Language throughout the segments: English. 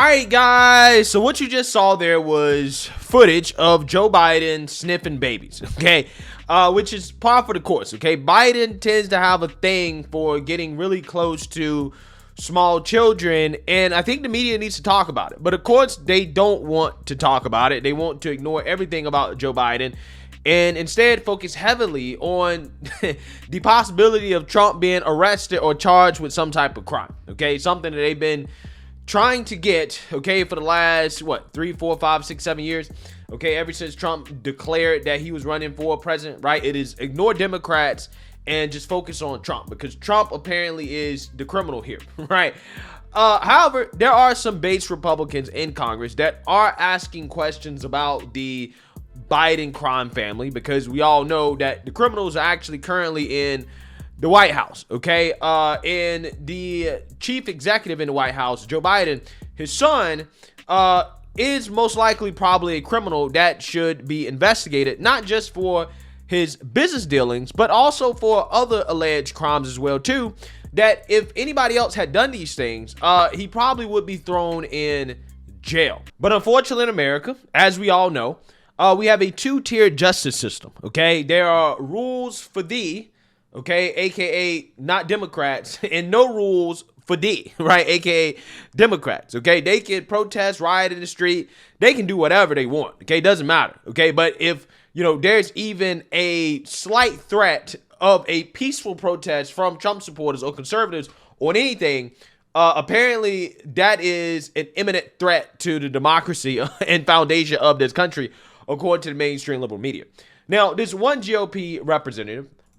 right, guys. So what you just saw there was footage of Joe Biden sniffing babies, okay? Which is par for the course, okay? Biden tends to have a thing for getting really close to small children, and I think the media needs to talk about it. But of course, they don't want to talk about it. They want to ignore everything about Joe Biden and instead focus heavily on the possibility of Trump being arrested or charged with some type of crime, okay? Something that they've been trying to get, okay, for the last, 3, 4, 5, 6, 7 years, okay, ever since Trump declared that he was running for president, right? It is ignore Democrats and just focus on Trump, because Trump apparently is the criminal here, right? However, there are some base Republicans in Congress that are asking questions about the Biden crime family, because we all know that the criminals are actually currently in the White House, okay? And the chief executive in the White House, Joe Biden, his son, is most likely probably a criminal that should be investigated, not just for his business dealings, but also for other alleged crimes as well, too, that if anybody else had done these things, he probably would be thrown in jail. But unfortunately in America, as we all know, we have a two-tiered justice system, okay? There are rules for thee, okay, aka not Democrats, and no rules for D, right, aka Democrats, okay? They can protest, riot in the street, they can do whatever they want, okay? It doesn't matter, okay? But if, there's even a slight threat of a peaceful protest from Trump supporters or conservatives on anything, apparently that is an imminent threat to the democracy and foundation of this country, according to the mainstream liberal media. Now, this one GOP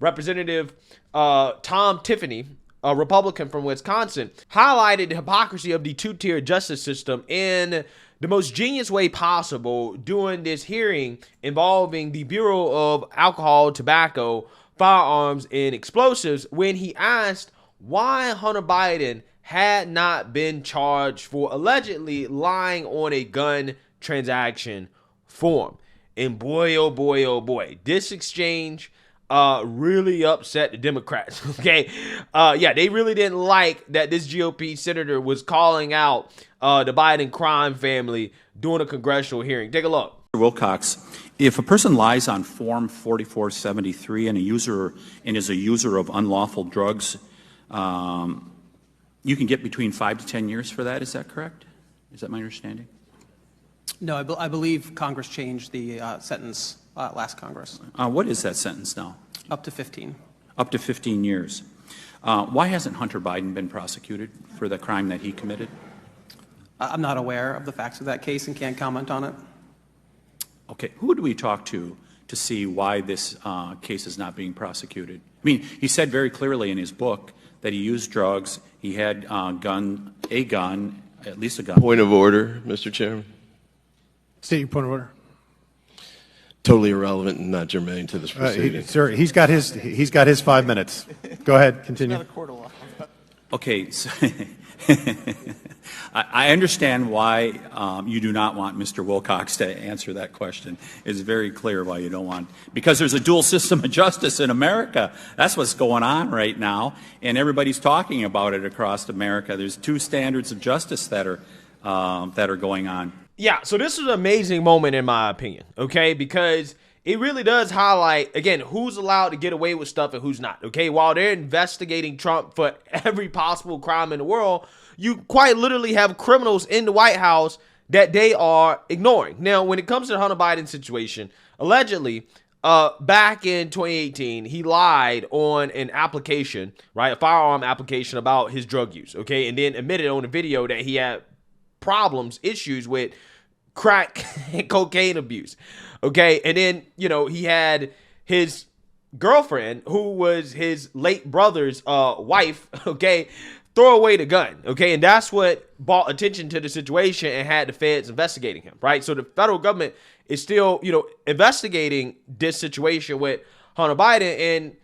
Representative Tom Tiffany, a Republican from Wisconsin, highlighted the hypocrisy of the two-tier justice system in the most genius way possible during this hearing involving the Bureau of Alcohol, Tobacco, Firearms, and Explosives, when he asked why Hunter Biden had not been charged for allegedly lying on a gun transaction form. And boy, oh boy, this exchange really upset the Democrats, okay? They really didn't like that this GOP senator was calling out the Biden crime family during a congressional hearing. Take a look. Wilcox, if a person lies on Form 4473 and is a user of unlawful drugs, you can get between 5 to 10 years for that. Is that correct? Is that my understanding? No, I believe Congress changed the sentence last Congress. What is that sentence now? Up to 15. Up to 15 years. Why hasn't Hunter Biden been prosecuted for the crime that he committed? I'm not aware of the facts of that case and can't comment on it. Okay, who do we talk to see why this case is not being prosecuted? I mean, he said very clearly in his book that he used drugs, he had at least a gun. Point of order, Mr. Chairman. State your point of order. Totally irrelevant and not germane to this proceeding. Sir, he's got his 5 minutes. Go ahead, continue. Okay, so I understand why you do not want Mr. Wilcox to answer that question. It's very clear why you don't want, because there's a dual system of justice in America. That's what's going on right now, and everybody's talking about it across America. There's two standards of justice that are going on. Yeah, so this is an amazing moment in my opinion, okay? Because it really does highlight, again, who's allowed to get away with stuff and who's not, okay? While they're investigating Trump for every possible crime in the world, you quite literally have criminals in the White House that they are ignoring. Now, when it comes to the Hunter Biden situation, allegedly, back in 2018, he lied on an application, right? A firearm application about his drug use, okay? And then admitted on a video that he had issues with crack and cocaine abuse, okay? And then, he had his girlfriend, who was his late brother's wife, okay, throw away the gun, okay? And that's what brought attention to the situation and had the feds investigating him, right? So the federal government is still, investigating this situation with Hunter Biden, and,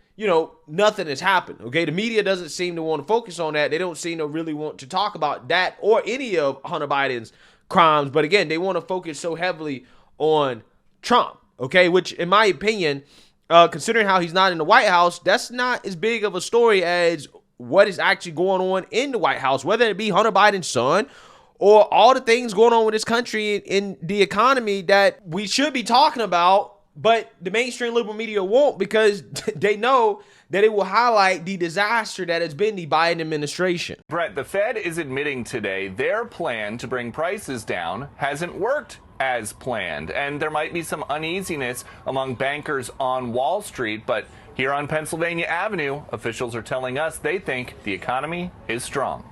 nothing has happened, okay? The media doesn't seem to want to focus on that. They don't seem to really want to talk about that or any of Hunter Biden's crimes. But again, they want to focus so heavily on Trump, okay? Which, in my opinion, considering how he's not in the White House, that's not as big of a story as what is actually going on in the White House, whether it be Hunter Biden's son or all the things going on with this country in the economy that we should be talking about, but the mainstream liberal media won't, because they know that it will highlight the disaster that has been the Biden administration. Brett, the Fed is admitting today their plan to bring prices down hasn't worked as planned, and there might be some uneasiness among bankers on Wall Street, but here on Pennsylvania Avenue, officials are telling us they think the economy is strong.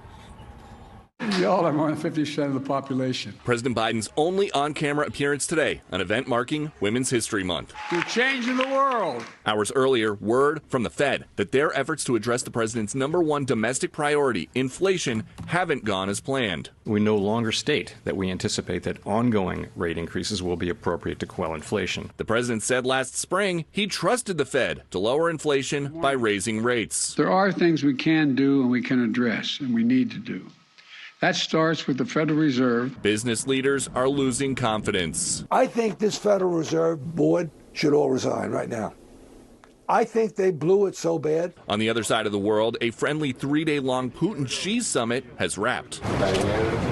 Y'all are more than 50% of the population. President Biden's only on-camera appearance today, an event marking Women's History Month. You're changing the world. Hours earlier, word from the Fed that their efforts to address the president's #1 domestic priority, inflation, haven't gone as planned. We no longer state that we anticipate that ongoing rate increases will be appropriate to quell inflation. The president said last spring he trusted the Fed to lower inflation by raising rates. There are things we can do and we can address and we need to do. That starts with the Federal Reserve. Business leaders are losing confidence. I think this Federal Reserve board should all resign right now. I think they blew it so bad. On the other side of the world, a friendly 3-day-long Putin-Xi summit has wrapped.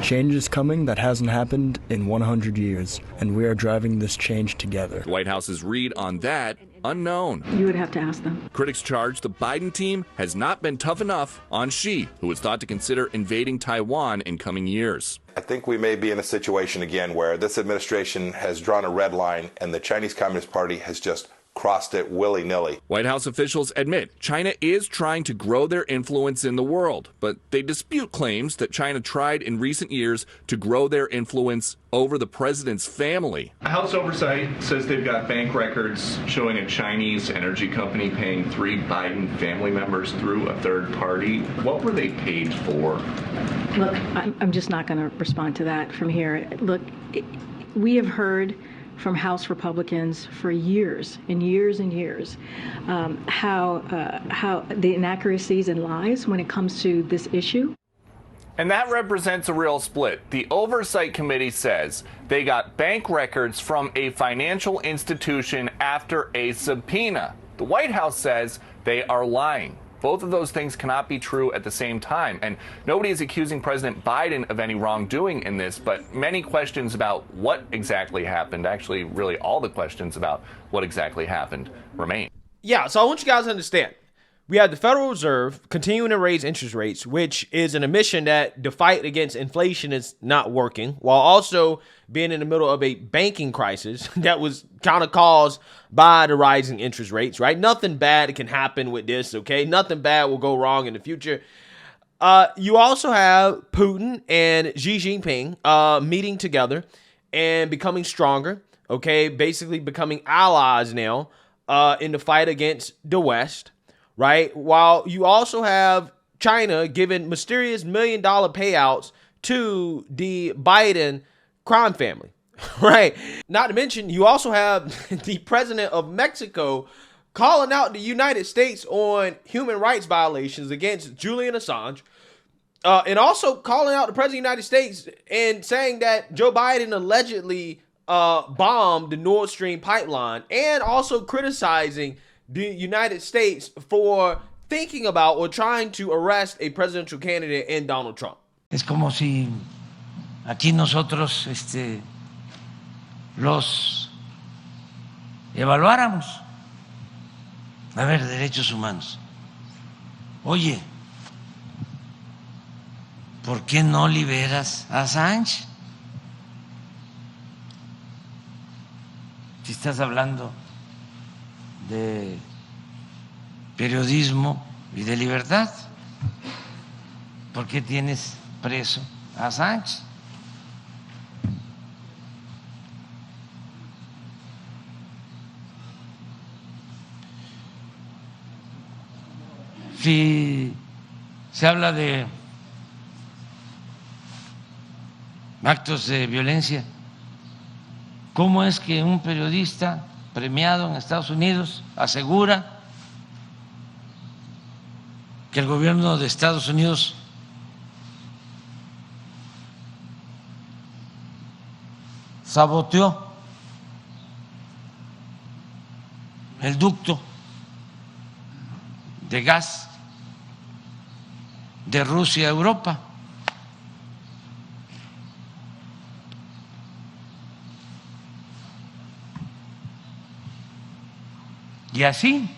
Change is coming that hasn't happened in 100 years, and we are driving this change together. The White House's read on that, unknown. You would have to ask them. Critics charge the Biden team has not been tough enough on Xi, who is thought to consider invading Taiwan in coming years. I think we may be in a situation again where this administration has drawn a red line and the Chinese Communist Party has just crossed it willy-nilly. White House officials admit China is trying to grow their influence in the world, but they dispute claims that China tried in recent years to grow their influence over the president's family. House Oversight says they've got bank records showing a Chinese energy company paying 3 Biden family members through a third party. What were they paid for? Look, I'm just not going to respond to that from here. Look, we have heard from House Republicans for years and years and years how the inaccuracies and lies when it comes to this issue. And that represents a real split. The Oversight Committee says they got bank records from a financial institution after a subpoena. The White House says they are lying. Both of those things cannot be true at the same time. And nobody is accusing President Biden of any wrongdoing in this, but many questions about what exactly happened, actually really all the questions about what exactly happened, remain. Yeah, so I want you guys to understand. We have the Federal Reserve continuing to raise interest rates, which is an admission that the fight against inflation is not working, while also being in the middle of a banking crisis that was kind of caused by the rising interest rates, right? Nothing bad can happen with this, okay? Nothing bad will go wrong in the future. You also have Putin and Xi Jinping meeting together and becoming stronger, okay? Basically becoming allies now in the fight against the West. Right? While you also have China giving mysterious $1 million payouts to the Biden crime family, right? Not to mention, you also have the president of Mexico calling out the United States on human rights violations against Julian Assange, and also calling out the president of the United States and saying that Joe Biden allegedly bombed the Nord Stream pipeline, and also criticizing the United States for thinking about or trying to arrest a presidential candidate in Donald Trump. Es como si aquí nosotros los evaluáramos. A ver, derechos humanos. Oye, ¿por qué no liberas a Assange? Si estás hablando de periodismo y de libertad, ¿por qué tienes preso a Assange? Si se habla de actos de violencia, ¿cómo es que un periodista premiado en Estados Unidos asegura que el gobierno de Estados Unidos saboteó el ducto de gas de Rusia a Europa? Y así,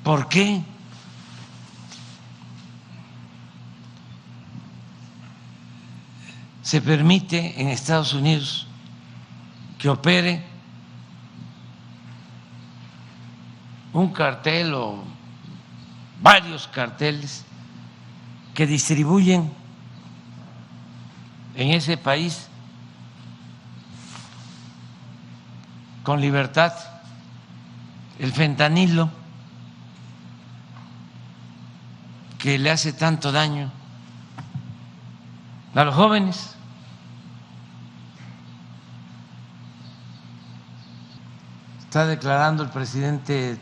¿por qué se permite en Estados Unidos que opere un cartel o varios carteles que distribuyen en ese país con libertad el fentanilo que le hace tanto daño a los jóvenes? Está declarando el presidente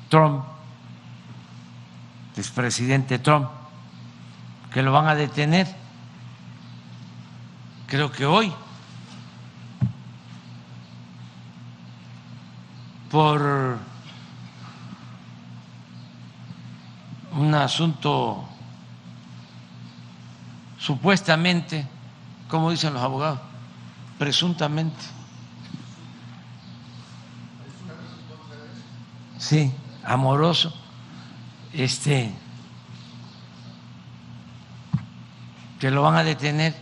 Trump, expresidente Trump, que lo van a detener, creo que hoy, por un asunto supuestamente, como dicen los abogados, presuntamente. Sí, amoroso. Que lo van a detener.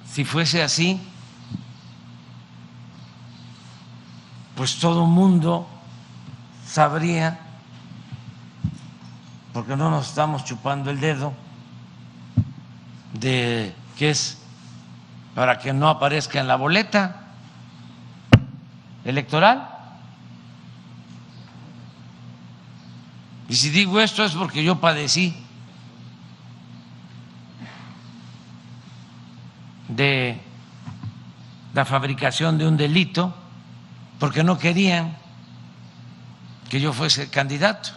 Si fuese así, pues todo el mundo sabría, porque no nos estamos chupando el dedo, de que es para que no aparezca en la boleta electoral. Y si digo esto es porque yo padecí de la fabricación de un delito, porque no querían que yo fuese candidato.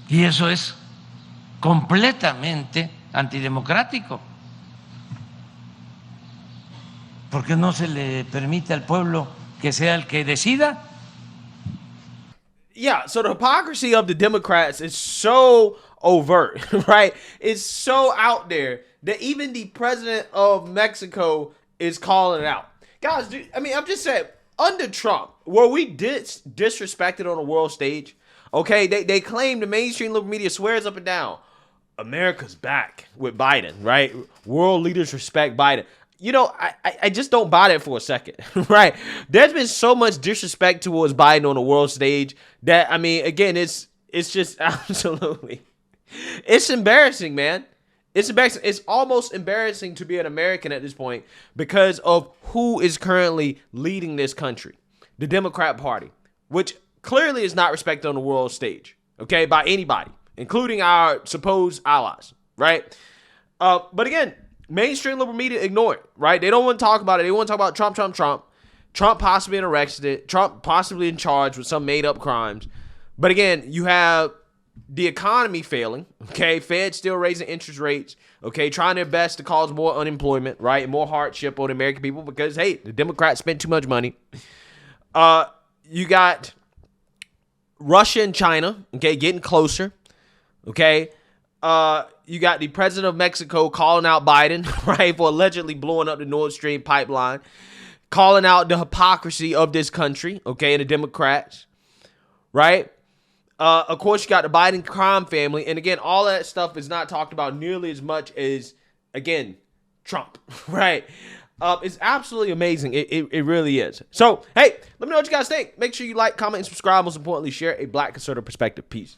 Y eso es completamente antidemocrático. ¿Por qué no se le permite al pueblo que sea el que decida? Yeah, so the hypocrisy of the Democrats is so overt, right? It's so out there that even the president of Mexico is calling it out. Guys, I mean, I'm just saying, under Trump, were we disrespected on a world stage? Okay, they claim, the mainstream liberal media swears up and down, America's back with Biden, right? World leaders respect Biden. You know, I just don't buy that for a second, right? There's been so much disrespect towards Biden on the world stage that, I mean, again, it's just absolutely, it's embarrassing, man. It's embarrassing. It's almost embarrassing to be an American at this point because of who is currently leading this country, the Democrat Party, which clearly is not respected on the world stage, okay, by anybody, including our supposed allies, right? But again, mainstream liberal media ignore it, right? They don't want to talk about it. They want to talk about Trump possibly arrested, Trump possibly in charge with some made-up crimes. But again, you have the economy failing, okay? Fed still raising interest rates, okay? Trying their best to cause more unemployment, right? And more hardship on the American people because, hey, the Democrats spent too much money. You got Russia and China, okay, getting closer, okay? You got the president of Mexico calling out Biden, right, for allegedly blowing up the Nord Stream pipeline, calling out the hypocrisy of this country, okay, and the Democrats, right? Of course, you got the Biden crime family, and again, all that stuff is not talked about nearly as much as, again, Trump, right? It's absolutely amazing. It really is. So, hey, let me know what you guys think. Make sure you like, comment, and subscribe. Most importantly, share a Black conservative perspective. Peace.